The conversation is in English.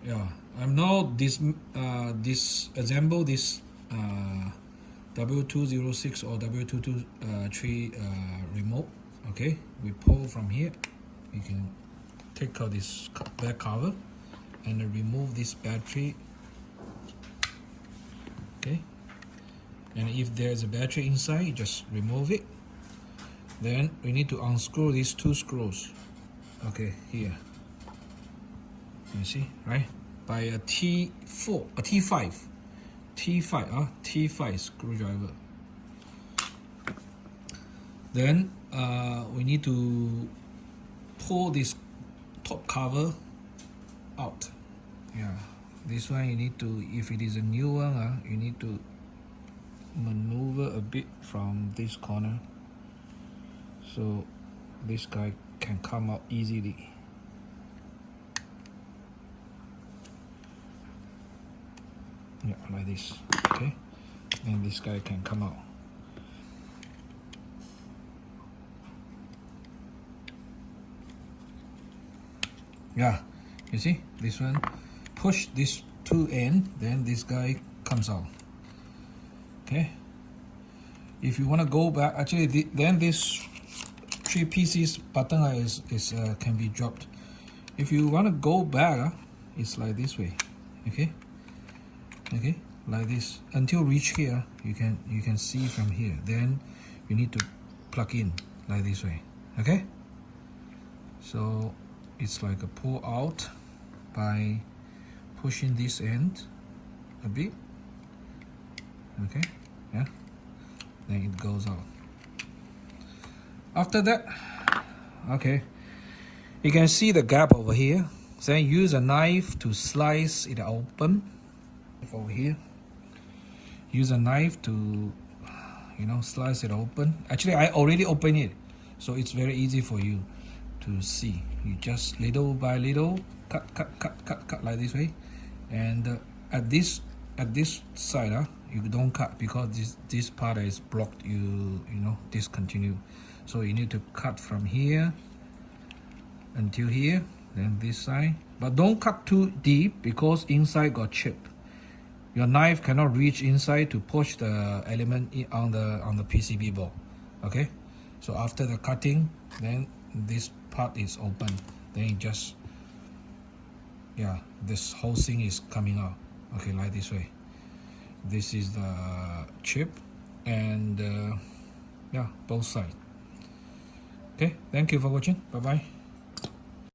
Yeah, I'm now disassemble this W206 or W223 remote. Okay, we pull from here. You can take out this back cover and remove this battery. Okay, and if there's a battery inside, you just remove it. Then we need to unscrew these two screws. Okay, here. You see, right? By a T4, a T5, T5 screwdriver. Then we need to pull this top cover out. Yeah, this one you need to, if it is a new one, you need to maneuver a bit from this corner, so this guy can come out easily. Yeah, like this. Okay, and this guy can come out. Yeah, you see this one, push this two in, then this guy comes out. Okay, if you want to go back, actually then this 3 pieces button is can be dropped. If you want to go back, it's like this way. Okay, like this until reach here. You can see from here. Then you need to plug in like this way. Okay, so it's like a pull out by pushing this end a bit. Okay, yeah, then it goes out. After that, okay, you can see the gap over here. Then use a knife to slice it open. Over here, use a knife to, slice it open. Actually, I already opened it, so it's very easy for you to see. You just little by little cut like this way, and at this side, you don't cut because this part is blocked. Discontinue. So you need to cut from here until here, then this side. But don't cut too deep because inside got chip. Your knife cannot reach inside to push the element on the PCB board. Okay, so after the cutting, then this part is open. Then it just, this whole thing is coming out. Okay, like this way. This is the chip, and both sides. Okay, thank you for watching. Bye bye.